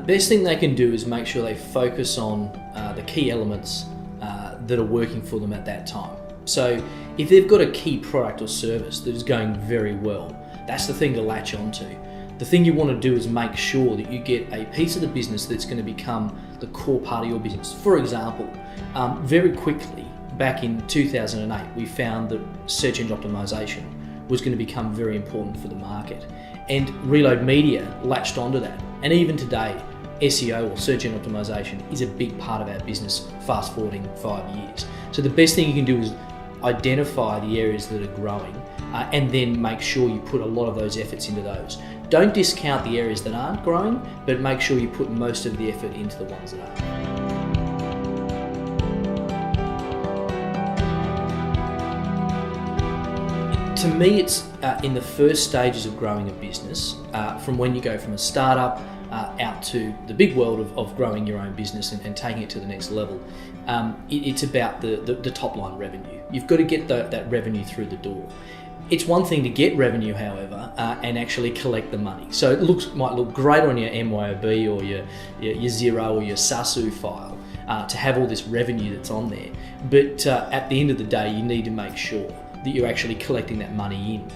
best thing they can do is make sure they focus on the key elements that are working for them at that time. So if they've got a key product or service that is going very well, that's the thing to latch onto. The thing you want to do is make sure that you get a piece of the business that's going to become the core part of your business. For example, very quickly, back in 2008, we found that search engine optimization was going to become very important for the market. And Reload Media latched onto that. And even today, SEO or search engine optimization is a big part of our business, fast forwarding 5 years. So the best thing you can do is identify the areas that are growing and then make sure you put a lot of those efforts into those. Don't discount the areas that aren't growing, but make sure you put most of the effort into the ones that are. To me, it's in the first stages of growing a business, from when you go from a startup out to the big world of growing your own business and taking it to the next level. It's about the top line revenue. You've got to get that revenue through the door. It's one thing to get revenue, however, and actually collect the money. So it might look great on your MYOB or your Xero or your SASU file to have all this revenue that's on there. But at the end of the day, you need to make sure that you're actually collecting that money in.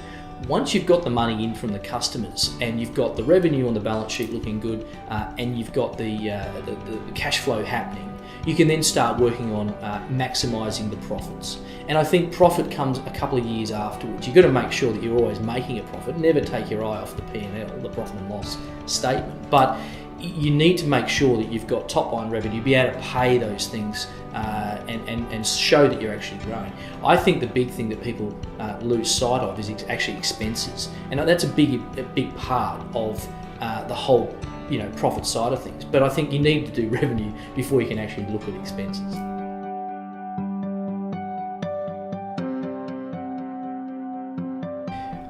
Once you've got the money in from the customers and you've got the revenue on the balance sheet looking good and you've got the cash flow happening, you can then start working on maximising the profits. And I think profit comes a couple of years afterwards. You've got to make sure that you're always making a profit. Never take your eye off the P&L, the profit and loss statement. But you need to make sure that you've got top line revenue, be able to pay those things and show that you're actually growing. I think the big thing that people lose sight of is actually expenses. And that's a big part of the whole profit side of things. But I think you need to do revenue before you can actually look at expenses.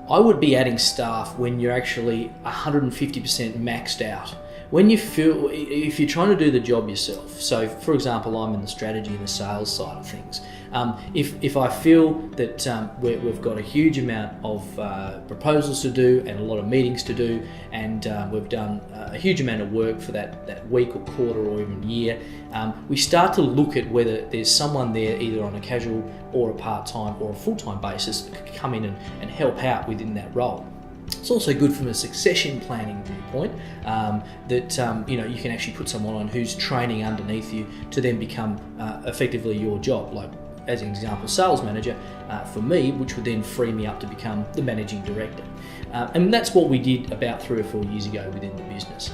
I would be adding staff when you're actually 150% maxed out. When you feel, if you're trying to do the job yourself, so for example, I'm in the strategy and the sales side of things. If I feel that we've got a huge amount of proposals to do and a lot of meetings to do, and we've done a huge amount of work for that week or quarter or even year, we start to look at whether there's someone there either on a casual or a part-time or a full-time basis that could come in and help out within that role. It's also good from a succession planning viewpoint that you can actually put someone on who's training underneath you to then become effectively your job. Like as an example, sales manager for me, which would then free me up to become the managing director. And that's what we did about 3 or 4 years ago within the business.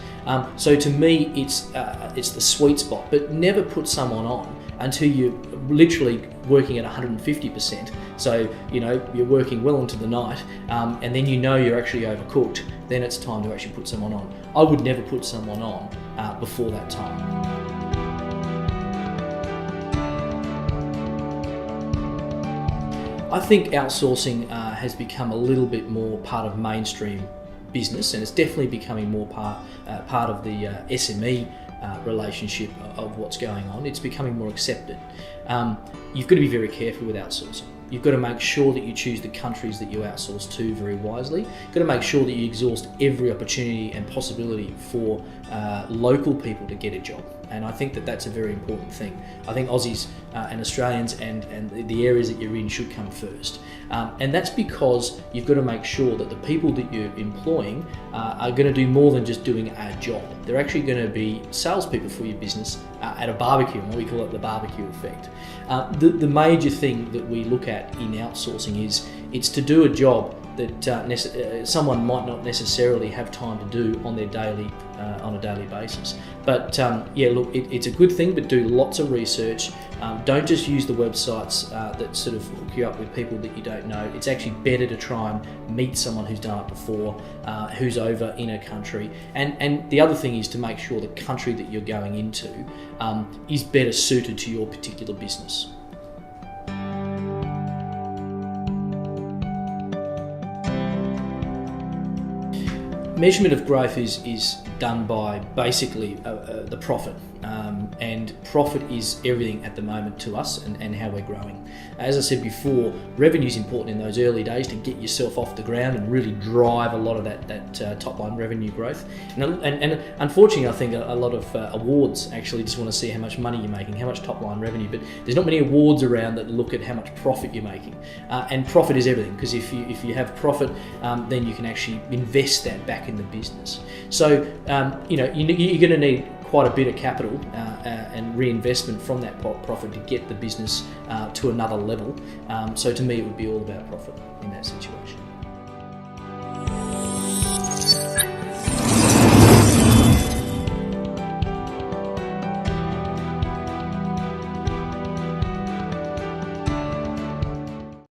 So to me, it's the sweet spot, but never put someone on until you're literally working at 150%. So, you're working well into the night, and then you're actually overcooked, then it's time to actually put someone on. I would never put someone on before that time. I think outsourcing has become a little bit more part of mainstream business, and it's definitely becoming more part of the SME relationship of what's going on. It's becoming more accepted. You've got to be very careful with outsourcing. You've got to make sure that you choose the countries that you outsource to very wisely. You've got to make sure that you exhaust every opportunity and possibility for local people to get a job. And I think that that's a very important thing. I think Aussies and Australians and the areas that you're in should come first. And that's because you've got to make sure that the people that you're employing are going to do more than just doing a job. They're actually going to be salespeople for your business at a barbecue, and what we call it the barbecue effect. The major thing that we look at in outsourcing is it's to do a job that someone might not necessarily have time to do on a daily basis. But it's a good thing, but do lots of research. Don't just use the websites that sort of hook you up with people that you don't know. It's actually better to try and meet someone who's done it before, who's over in a country. And the other thing is to make sure the country that you're going into is better suited to your particular business. Measurement of growth is done by basically the profit, and profit is everything at the moment to us and how we're growing. As I said before, revenue is important in those early days to get yourself off the ground and really drive a lot of that top line revenue growth. And unfortunately, I think a lot of awards actually just want to see how much money you're making, how much top line revenue, but there's not many awards around that look at how much profit you're making. And profit is everything, because if you have profit, then you can actually invest that back in the business. So you're going to need quite a bit of capital and reinvestment from that profit to get the business to another level. So to me, it would be all about profit in that situation.